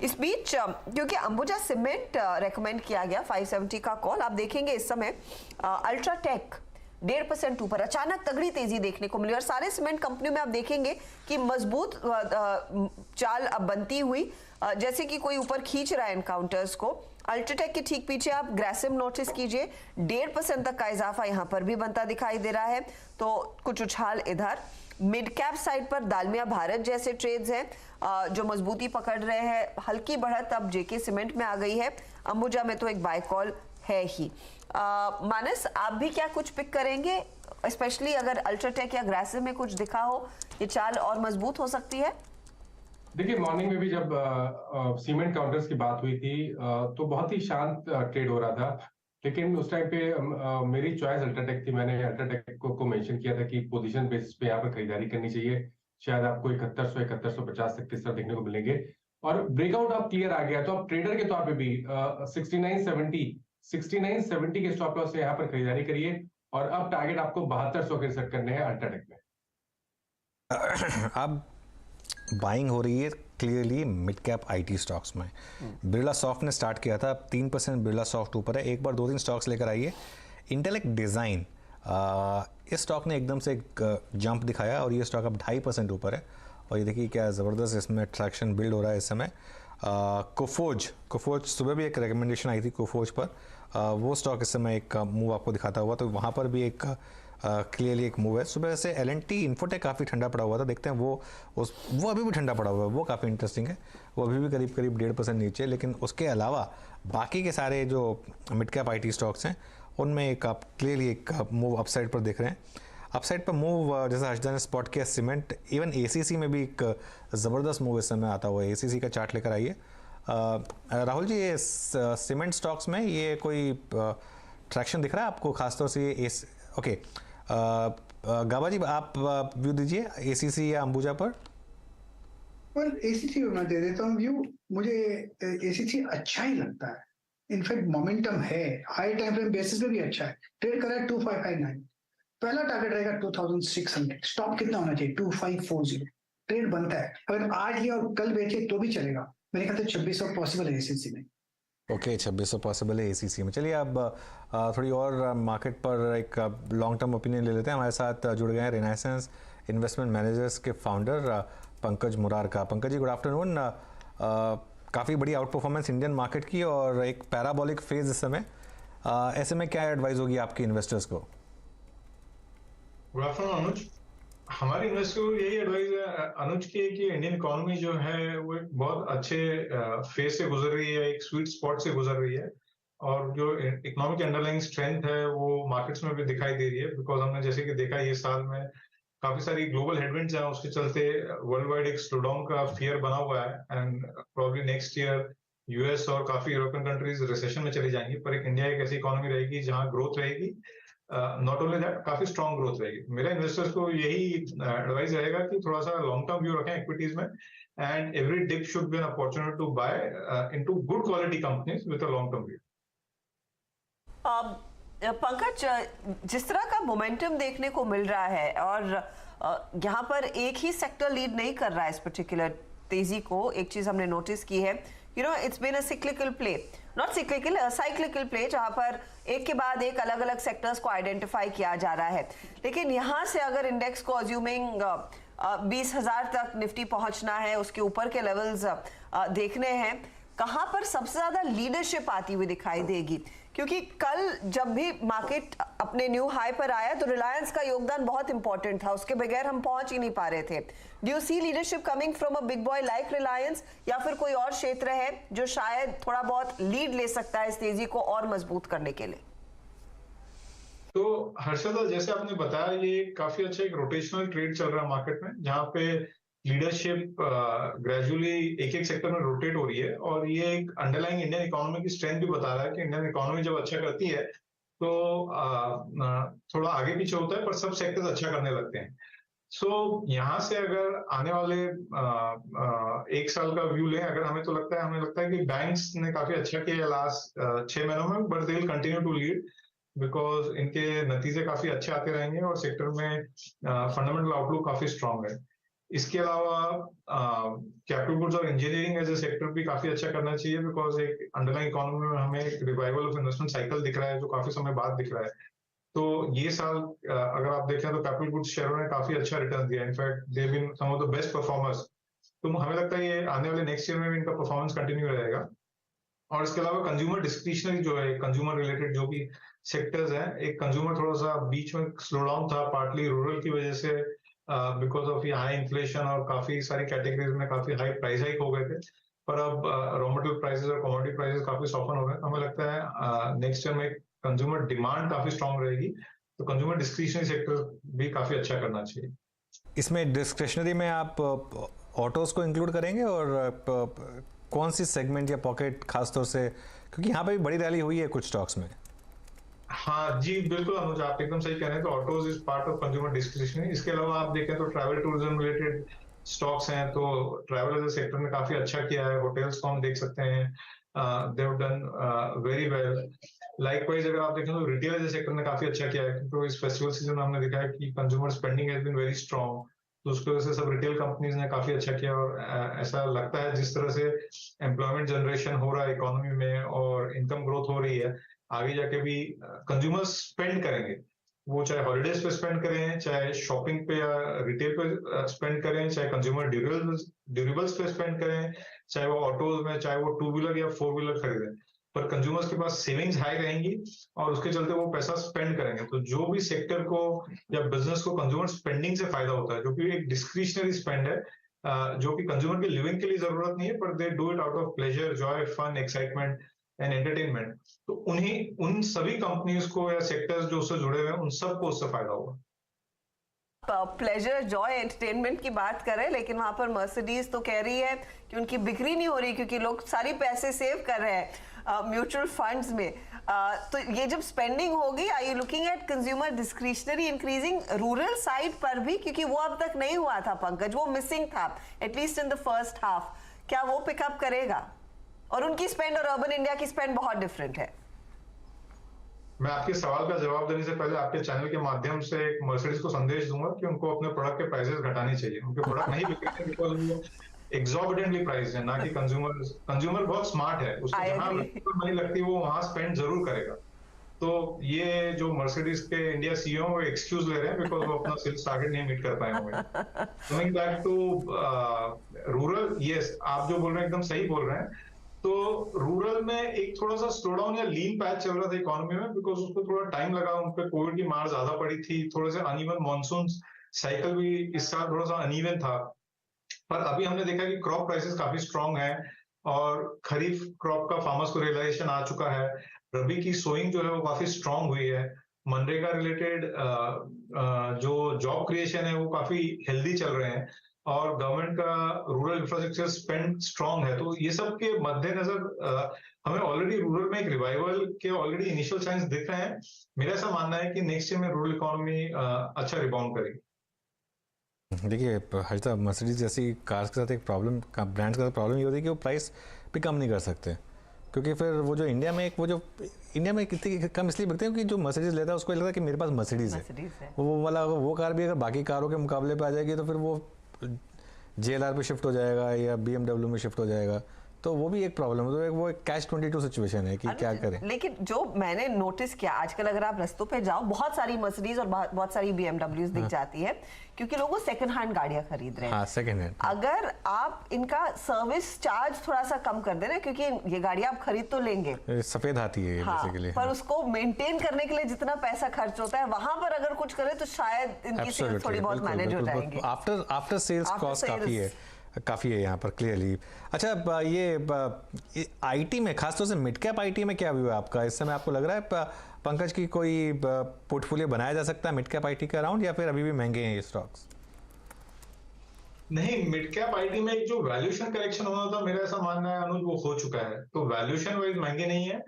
इस बीच क्योंकि Ambuja cement recommend किया गया 570 का कॉल, आप देखेंगे इस समय अल्ट्राटेक 1.5% ऊपर अचानक तगड़ी तेजी देखने को मिली और सारे सीमेंट कंपनियों में आप देखेंगे कि मजबूत चाल अब बनती हुई, जैसे कि कोई ऊपर खींच रहा है एनकाउंटर्स को। अल्ट्राटेक के ठीक पीछे आप ग्रेसिम नोटिस कीजिए, 1.5% तक का इजाफा यहां पर भी बनता दिखाई दे रहा है। तो कुछ उछाल इधर मिड कैप साइड पर दालमिया भारत जैसे ट्रेड्स हैं जो मजबूती पकड़ रहे हैं। हल्की बढ़त अब जेके सीमेंट में आ गई है। अंबुजा में तो एक बाय कॉल है ही। मानस, आप भी क्या कुछ पिक करेंगे, स्पेशली अगर अल्ट्राटेक या ग्रेसिम में कुछ दिखा हो, ये चाल और मजबूत हो सकती है? देखिए, मॉर्निंग में भी जब सीमेंट काउंटर्स की बात हुई थी तो बहुत ही शांत ट्रेड हो रहा था, लेकिन उस टाइम पे मेरी चॉइस अल्ट्राटेक थी। मैंने अल्ट्राटेक को मेंशन किया था कि पोजीशन बेसिस पे यहाँ पर खरीदारी करनी चाहिए। शायद आपको 7150 तक किस तरह देखने को मिलेंगे और ब्रेकआउट आप क्लियर आ गया तो आप ट्रेडर के तौर पे भी 6970 के स्टॉप लॉस से यहाँ पर खरीदारी करिए और अब टारगेट आपको 7200 के सेट करने हैं अल्ट्राटेक में। अब बाइंग हो रही है clearly mid cap IT stocks में। बिरला सॉफ्ट ने स्टार्ट किया था, अब 3% बिरला सॉफ्ट ऊपर है। एक बार 2-3 स्टॉक्स लेकर आइए। इंटेलेक्ट डिज़ाइन, इस स्टॉक ने एकदम से एक जंप दिखाया और ये स्टॉक अब 2.5% ऊपर है और ये देखिए क्या ज़बरदस्त इसमें ट्रैक्शन बिल्ड हो रहा है इस समय। कोफोज सुबह भी एक रिकमेंडेशन आई थी कोफोज पर, वो स्टॉक इस समय एक मूव आपको दिखाता हुआ, तो वहाँ पर भी एक क्लियरली एक मूव है। सुबह से एल&टी इन्फोटेक काफ़ी ठंडा पड़ा हुआ था, देखते हैं वो अभी भी ठंडा पड़ा हुआ है, वो काफ़ी इंटरेस्टिंग है। वो अभी भी करीब 1.5% नीचे, लेकिन उसके अलावा बाकी के सारे जो मिड कैप आईटी स्टॉक्स हैं उनमें एक आप क्लियरली एक मूव अपसाइड पर देख रहे हैं। अपसाइड पर मूव जैसा हर्षदा ने स्पॉट किया, सीमेंट इवन एसीसी में भी एक ज़बरदस्त मूव इस समय आता हुआ है। एसीसी का चार्ट लेकर आइए राहुल जी। ये सीमेंट स्टॉक्स में ये कोई ट्रैक्शन दिख रहा है आपको खासतौर से? ये ओके, गाबा जी आप व्यू दीजिए एसीसी या अंबुजा पर। एसीसी मैं दे देता हूँ व्यू। मुझे एसीसी अच्छा ही लगता है, इनफैक्ट मोमेंटम है, हाई टाइम फ्रेम बेसिस पे भी अच्छा है। ट्रेड कर रहा है 2559, पहला टारगेट रहेगा 2600। स्टॉप कितना होना चाहिए? 2540। ट्रेड बनता है, अगर आज लिया और कल बेचे तो भी चलेगा। मेरे ख्याल से 2600 पॉसिबल है एसीसी में। ओके, 2600 पॉसिबल है एसीसी में। चलिए अब थोड़ी और मार्केट पर एक लॉन्ग टर्म ओपिनियन ले लेते हैं। हमारे साथ जुड़ गए हैं रिनाइसेंस इन्वेस्टमेंट मैनेजर्स के founder Pankaj Murarka. Pankaj ji, good afternoon. काफ़ी बड़ी आउट परफॉर्मेंस इंडियन मार्केट की और एक पैराबोलिक फेज इस समय, ऐसे में क्या एडवाइस होगी आपके इन्वेस्टर्स को? गुड आफ्टरनून अनुज। हमारे इन्वेस्टर को यही एडवाइस है अनुज की कि इंडियन इकोनॉमी जो है वो एक बहुत अच्छे फेज से गुजर रही है, एक स्वीट स्पॉट से गुजर रही है और जो इकोनॉमिक अंडरलाइंग स्ट्रेंथ है वो मार्केट्स में भी दिखाई दे रही है। बिकॉज हमने जैसे कि देखा ये साल में काफी सारी ग्लोबल हेडविंड्स हैं, उसके चलते वर्ल्ड वाइड एक स्लोडाउन का फियर बना हुआ है and probably next year US और काफी यूरोपियन कंट्रीज रिसेशन में चली जाएंगी, पर एक इंडिया एक ऐसी इकोनॉमी रहेगी जहां ग्रोथ रहेगी। नॉट ओनली दैट, काफी स्ट्रॉन्ग ग्रोथ रहेगी। मेरा इन्वेस्टर्स को यही एडवाइस रहेगा कि थोड़ा सा लॉन्ग टर्म व्यू रखें एक्विटीज में and every dip should be an opportunity to buy into good quality companies with a long term view. Pankaj, जिस तरह का मोमेंटम देखने को मिल रहा है और यहाँ पर एक ही सेक्टर लीड नहीं कर रहा है इस पर्टिकुलर तेजी को, एक चीज हमने नोटिस की है, it's been a cyclical play, not cyclical, cyclical play, जहां पर एक के बाद एक अलग अलग सेक्टर्स को आइडेंटिफाई किया जा रहा है। लेकिन यहां से अगर इंडेक्स को अज्यूमिंग 20,000 तक निफ्टी पहुंचना है, उसके ऊपर के लेवल्स देखने हैं, कहां पर सबसे ज्यादा लीडरशिप आती हुई दिखाई देगी? क्योंकि कल जब भी मार्केट अपने न्यू हाई पर आया तो रिलायंस का योगदान बहुत इंपॉर्टेंट था, उसके बगैर हम पहुंच ही नहीं पा रहे थे। Do you see leadership coming from a big boy like Reliance, या फिर कोई और क्षेत्र है जो शायद थोड़ा बहुत लीड ले सकता है इस तेजी को और मजबूत करने के लिए? तो हर्षदा, जैसे आपने बताया ये काफी अच्छा एक रोटेशनल ट्रेड चल रहा है मार्केट में, जहां पे लीडरशिप ग्रेजुअली एक एक सेक्टर में रोटेट हो रही है और ये एक अंडरलाइंग इंडियन इकोनॉमी की स्ट्रेंथ भी बता रहा है कि इंडियन इकोनॉमी जब अच्छा करती है तो थोड़ा आगे पीछे होता है पर सब सेक्टर्स अच्छा करने लगते हैं। सो यहाँ से अगर आने वाले एक साल का व्यू लें, अगर हमें लगता है कि बैंक्स ने काफी अच्छा किया लास्ट 6 महीनों में, but they will continue to lead because इनके नतीजे काफी अच्छे आते रहेंगे और सेक्टर में फंडामेंटल आउटलुक काफी स्ट्रांग है। इसके अलावा कैपिटल गुड्स और इंजीनियरिंग एज ए सेक्टर भी काफी अच्छा करना चाहिए, बिकॉज एक अंडरलाइन इकोनॉमी में हमें एक रिवाइवल ऑफ इन्वेस्टमेंट साइकिल दिख रहा है जो काफी समय बाद दिख रहा है। तो ये साल अगर आप देखें तो कैपिटल गुड्स शेयरों ने काफी अच्छा रिटर्न दिया, in fact they been some of the best performers. तो हमें लगता है ये आने वाले नेक्स्ट ईयर में भी इनका परफॉर्मेंस कंटिन्यू रहेगा। और इसके अलावा कंज्यूमर डिस्क्रिशनरी जो है, कंज्यूमर रिलेटेड जो भी सेक्टर्स हैं, एक कंज्यूमर थोड़ा सा बीच में स्लो डाउन था, पार्टली रूरल की वजह से बिकॉज ऑफ ये हाई इन्फ्लेशन और काफी सारी कैटेगरीज में काफी हाई प्राइस हाइक हो गए थे। पर अब रॉ मटेरियल प्राइसेस और कमोडिटी प्राइसेस काफी सॉफन हो गए। हमें लगता है नेक्स्ट ईयर में कंज्यूमर डिमांड काफी स्ट्रांग रहेगी, तो कंज्यूमर डिस्क्रिशनरी सेक्टर भी काफी अच्छा करना चाहिए। इसमें डिस्क्रिशनरी में आप ऑटोज को इंक्लूड करेंगे, और कौन सी सेगमेंट या पॉकेट खासतौर से, क्योंकि यहाँ पे भी बड़ी रैली हुई है कुछ स्टॉक्स में। हाँ जी, बिल्कुल अनुज, आप एकदम सही कह रहे हैं। तो autos is part of consumer discretionary. इसके अलावा आप देखें तो ट्रैवल टूरिज्म रिलेटेड स्टॉक्स हैं, तो ट्रैवल एज ए सेक्टर ने काफी अच्छा किया है। होटल्स को हम देख सकते हैं, they have done very well. Likewise अगर आप देखें तो रिटेल एज ए सेक्टर ने काफी अच्छा किया है, क्योंकि इस फेस्टिवल सीजन में हमने देखा है कि consumer spending has been very strong, तो उसकी वजह से सब रिटेल कंपनीज ने काफी अच्छा किया। और ऐसा लगता है जिस तरह से एम्प्लॉयमेंट जनरेशन हो रहा है इकोनॉमी में और इनकम ग्रोथ हो रही है, आगे जाके भी कंज्यूमर्स स्पेंड करेंगे। वो चाहे हॉलिडेज पे स्पेंड करें, चाहे शॉपिंग पे या रिटेल पे स्पेंड करें, चाहे कंज्यूमर ड्यूरेबल्स पे स्पेंड करें, चाहे वो ऑटोज में, चाहे वो 2 व्हीलर या 4 व्हीलर खरीदें, पर कंज्यूमर्स के पास सेविंग्स हाई रहेंगी और उसके चलते वो पैसा स्पेंड करेंगे। तो जो भी सेक्टर को या बिजनेस को कंज्यूमर स्पेंडिंग से फायदा होता है, जो कि एक डिस्क्रिशनरी स्पेंड है, जो कि कंज्यूमर के लिविंग के लिए जरूरत नहीं है, पर they do it out of pleasure, joy, fun, excitement and entertainment, तो उन सभी कंपनीज को या सेक्टर्स जो उससे जुड़े हुए हैं, उन सबको उससे फायदा होगा। प्लेजर, जॉय, एंटरटेनमेंट की बात करें, लेकिन वहां पर मर्सिडीज तो कह रही है कि उनकी बिक्री नहीं हो रही क्योंकि लोग सारी पैसे सेव कर रहे हैं म्यूचुअल फंड्स में। तो ये जब स्पेंडिंग होगी, I you looking at consumer discretionary increasing rural side पर भी, क्योंकि वो अब तक नहीं हुआ था पंकज, वो मिसिंग था at least in the first half. क्या वो पिकअप करेगा? और उनकी स्पेंड और अर्बन इंडिया की स्पेंड बहुत डिफरेंट है। मैं आपके सवाल का जवाब देने से पहले आपके चैनल के माध्यम से एक मर्सिडीज को संदेश दूंगा कि उनको अपने प्रोडक्ट के प्राइसेस घटाने चाहिए। उनके प्रोडक्ट नहीं बिक रहे बिकॉज वो एग्जॉर्बिटेंटली प्राइस है, ना कि कंज्यूमर बहुत स्मार्ट है, उसको जहां मनी लगती है वो वहां स्पेंड जरूर करेगा। तो ये जो मर्सिडीज के इंडिया सीईओ वो एक्सक्यूज ले रहे हैं बिकॉज वो अपना सेल्स टारगेट नहीं मीट कर पाए होंगे। Coming back to rural, yes, आप जो बोल रहे हैं एकदम सही बोल रहे हैं। तो रूरल में एक थोड़ा सा स्लो डाउन या लीन पैच चल रहा था इकोनॉमी में, बिकॉज उसको थोड़ा टाइम लगा, उन पे कोविड की मार ज्यादा पड़ी थी, थोड़े से अनइवन मॉनसून साइकिल भी इस साल थोड़ा सा अनइवन था। पर अभी हमने देखा कि क्रॉप प्राइसेस काफी स्ट्रांग है और खरीफ क्रॉप का फार्मर्स को रियलाइजेशन आ चुका है। रबी की सोइंग जो है वो काफी स्ट्रांग हुई है। मनरेगा रिलेटेड जो जॉब क्रिएशन है वो काफी हेल्दी चल रहे हैं और गवर्नमेंट का रूरल इंफ्रास्ट्रक्चर स्पेंड स्ट्रांग है। तो ये सब के मद्देनजर हमें ऑलरेडी रूरल में एक रिवाइवल के ऑलरेडी इनिशियल साइंस दिख रहे हैं। मेरा ऐसा मानना है कि नेक्स्ट ईयर में रूरल इकोनॉमी अच्छा रिबाउंड करेगी। देखिए हर्षिता, मर्सिडीज जैसी कार्स के साथ एक प्रॉब्लम, ब्रांड्स के साथ प्रॉब्लम ये होती है कि वो प्राइस भी कम नहीं कर सकते, क्योंकि फिर वो जो इंडिया में कितनी कम इसलिए बिकते हैं क्योंकि जो मर्सिडीज लेता है उसको लगता है कि मेरे पास मर्सिडीज है। वो वाला वो कार भी अगर बाकी कारों के मुकाबले पे आ जाएगी तो फिर वो JLR पे शिफ्ट हो जाएगा या BMW में शिफ्ट हो जाएगा, तो वो भी एक प्रॉब्लम है। तो वो एक कैच-22 सिचुएशन है कि क्या करें। लेकिन जो मैंने नोटिस किया, आजकल अगर आप रास्तों पे जाओ, बहुत सारी मर्सिडीज और बहुत सारी BMWs दिख जाती है, क्योंकि लोग सेकंड हैंड गाड़ियां खरीद रहे हैं। Second hand. अगर आप इनका सर्विस चार्ज थोड़ा सा कम कर देना, क्योंकि ये गाड़ियां आप खरीद तो लेंगे, सफेद हाथी है बेसिकली, पर उसको मेंटेन करने के लिए जितना पैसा खर्च होता है, वहां पर अगर कुछ करें तो शायद इनकी सेल्स थोड़ी बहुत मैनेज हो जाएंगी। आफ्टर सेल्स कॉस्ट काफ़ी है यहाँ पर क्लियरली। अच्छा, ये IT में, खासतौर से मिड कैप IT में क्या व्यू है आपका इस समय? आपको लग रहा है पंकज की कोई पोर्टफोलियो बनाया जा सकता है मिड कैप IT का अराउंड, या फिर अभी भी महंगे हैं ये स्टॉक्स? नहीं, मिड कैप IT में एक जो वैल्यूएशन करेक्शन होना था, मेरा ऐसा मानना है अनुज, वो हो चुका है। तो वैल्यूएशन वाइज महंगे नहीं है।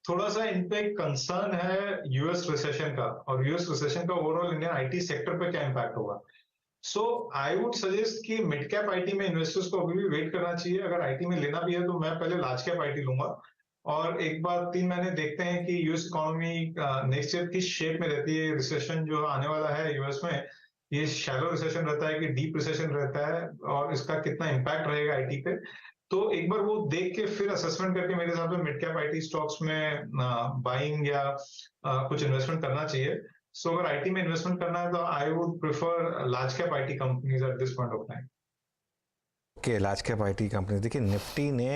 थोड़ा सा इन पे कंसर्न है यूएस रिसेशन का, और यूएस रिसेशन का ओवरऑल इंडियन IT सेक्टर पे क्या इम्पैक्ट होगा। सो आई वुड सजेस्ट कि मिड कैप IT में इन्वेस्टर्स को अभी भी वेट करना चाहिए। अगर IT में लेना भी है तो मैं पहले लार्ज कैप IT लूंगा और एक बार 3 महीने देखते हैं कि यूएस इकोनॉमी नेक्स्ट ईयर किस शेप में रहती है। रिसेशन जो आने वाला है यूएस में, ये शैलो रिसेशन रहता है कि डीप रिसेशन रहता है और इसका कितना इम्पैक्ट रहेगा आईटी पे। तो एक बार वो देख के फिर असेसमेंट करके मेरे हिसाब से मिड कैप आईटी स्टॉक्स में बाइंग या कुछ इन्वेस्टमेंट करना चाहिए। सो अगर आईटी में इन्वेस्टमेंट करना है तो I would prefer large cap IT companies at this point of time. Large cap IT company देखिए निफ्टी ने